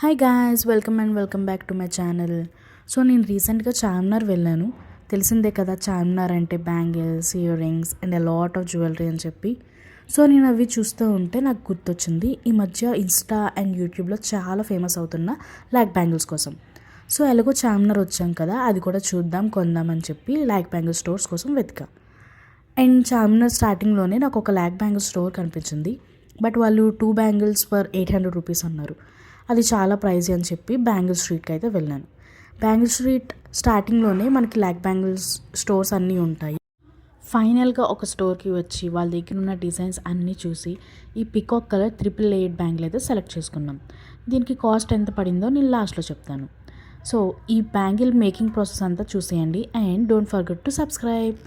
Hi guys, welcome back to my channel. So నేను రీసెంట్గా చార్మినార్ వెళ్ళాను. తెలిసిందే కదా, చార్మినార్ అంటే bangles, ear rings and a lot of jewellery అని చెప్పి. సో నేను అవి చూస్తూ ఉంటే నాకు గుర్తొచ్చింది, ఈ మధ్య ఇన్స్టా అండ్ యూట్యూబ్లో చాలా ఫేమస్ అవుతున్న లాక్ బ్యాంగిల్స్ కోసం. సో ఎలాగో చార్మినార్ వచ్చాం కదా, అది కూడా చూద్దాం, కొందామని చెప్పి లాక్ బ్యాంగిల్ స్టోర్స్ కోసం వెతికా. అండ్ చార్మినార్ స్టార్టింగ్లోనే నాకు ఒక లాక్ బ్యాంగిల్ స్టోర్ కనిపించింది. బట్ వాళ్ళు 2 బ్యాంగిల్స్ ఫర్ 800 రూపీస్ అన్నారు. అది చాలా ప్రైజీ అని చెప్పి బ్యాంగిల్ స్ట్రీట్కి అయితే వెళ్ళాను. బ్యాంగిల్ స్ట్రీట్ స్టార్టింగ్లోనే మనకి లాక్ బ్యాంగిల్స్ స్టోర్స్ అన్నీ ఉంటాయి. ఫైనల్గా ఒక స్టోర్కి వచ్చి వాళ్ళ దగ్గర ఉన్న డిజైన్స్ అన్నీ చూసి ఈ పికాక్ కలర్ 888 బ్యాంగిల్ అయితే సెలెక్ట్ చేసుకున్నాం. దీనికి కాస్ట్ ఎంత పడిందో నేను లాస్ట్లో చెప్తాను. సో ఈ బ్యాంగిల్ మేకింగ్ ప్రాసెస్ అంతా చూసేయండి and don't forget to subscribe.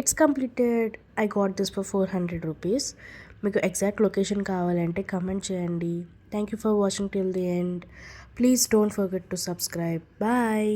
It's completed. I got this for 400 rupees. మీకు ఎగ్జాక్ట్ లొకేషన్ కావాలంటే కమెంట్ చేయండి. Thank you for watching till the end. Please don't forget to subscribe. Bye.